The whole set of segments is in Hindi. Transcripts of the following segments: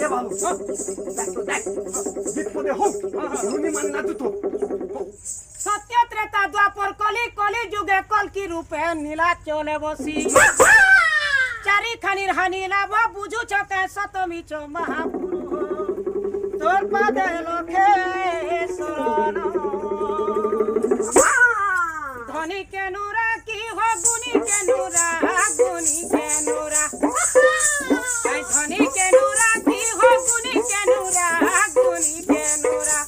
दे बाबू विपदे हो धनी मान नाचु तो सत्य त्रेता द्वापर कली कली जुगे कल की रूपे नीला चले बसी चारी खानिर हानि लाभ बुझु छके सतमी चो महापुरु तोर पादे लखे शरण धनी के नूरा की हो गुनी के नूरा गुनी के नूरा आई धनी के नूरा की हो गुनी के नूरा गुनी के नूरा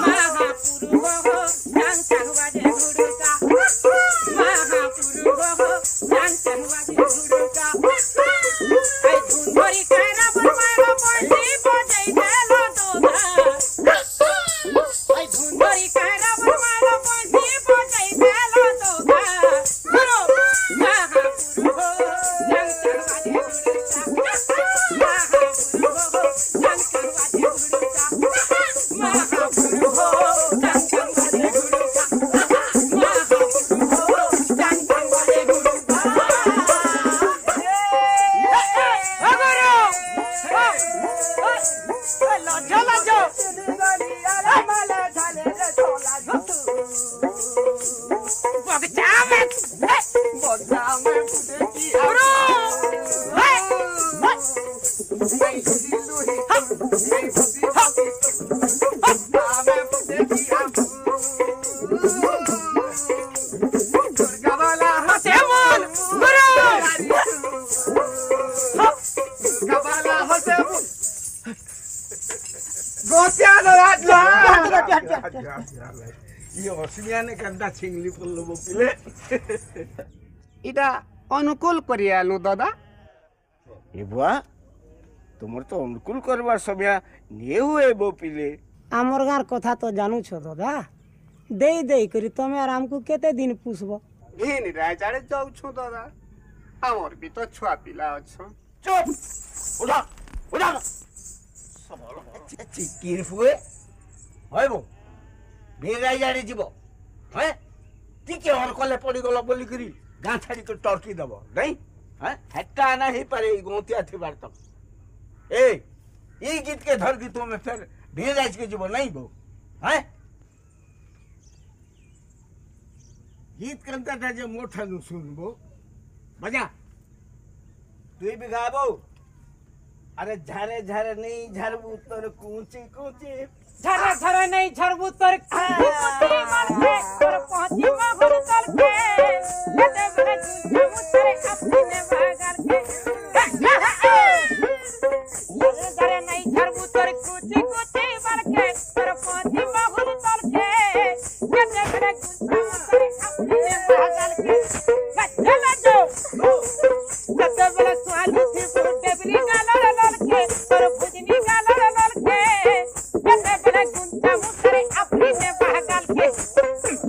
महापुरु हो जान चहुवाजे गुडुका महापुरु हो जान चहुवाजे गुडुका आई धुंधरी कैरा बनवालो पड़ती बजाई देलो दोदा आई धुंधरी कैरा बनवालो पड़ती बजाई देलो दोदा गुरु महापुरु हो जान चहुवाजे गुडुका महापुरु हो जान चहुवाजे गुडुका महापुरु हो जान चहुवाजे गुडुका महापुरु हो जान चहुवाजे गुडुका लज्जा लज्जा बगचा में गुरु इटा अनुकूल करियालु दादा ए बुआ तुमर तो अनुकूल करबार समय नहीं हुए बो पिले आमर गार कथा तो जानू छो दादा दे दे करी तमे आराम को केते दिन पुसबो इन राजारे जाऊ छो दादा हमर भी तो छुआ पिला अछो चुप उठा उठा चिकिर हुए হয় বো বেগাই জানি জীব হ্যাঁ টিকে হর কলে পড়ি গল বলি করি গাঁ ছাড়ি তো টর্কি দেব নাই হ্যাঁ হেটা না হে পারে এই গন্তিয়া থিবার তো এই গীত কে ধর কি তুমি ফের বেগাই के জীব নাই বো হ্যাঁ गीत कंता जे मोठा नु सुनबो बजा तुई भी गाबो अरे झारे झारे नहीं झरबू तोर कूची कूची झरे झरे नहीं झरबू तोर कूची मार के तोर पहुंची महुर तल के कते बरे झूठे मुतरे अपने भागर के झरे झरे नहीं झरबू तोर कूची कूची मार के तोर पहुंची महुर तल के कते बरे झूठे मुतरे अपने भागर के चला जो कते बरे सुहालू थी पुर टेबली गाला लल के तोर भुजनी गाला लल के कते बरे गुंजा मुतरे अपनी में भागल के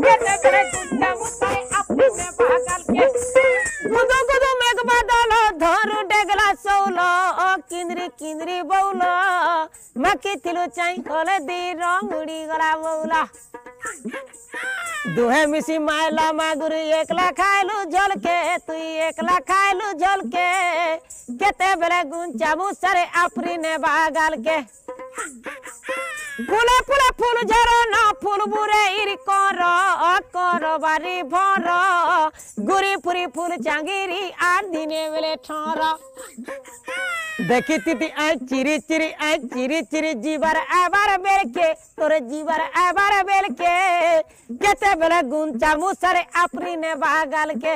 कते बरे गुंजा मुतरे अपनी में भागल के गुदो गुदो मेघ बादल धरु डेगला सौलो किंद्री किंद्री बौलो मकी थिलु चाई कोले दी रंगुड़ी गला बौला दुहे मिसी मायला मागुरी एकला खाइलु झोल के तुई एकला खाइलु झोल के केते बेले गुंजा मुसरे अपनी ने भागल के फूले फूले फूल झरो ना फूल बुरे इरी करो बारी भर गुरी फुरी फूल चांगिरी आठ दिने बेले ठोर देखी तीती आई चिरी चिरी जीवर आबार बेल के तोरे जीवर आबार बेल के केते बेले गुंचा मुसरे अपनी ने भागल के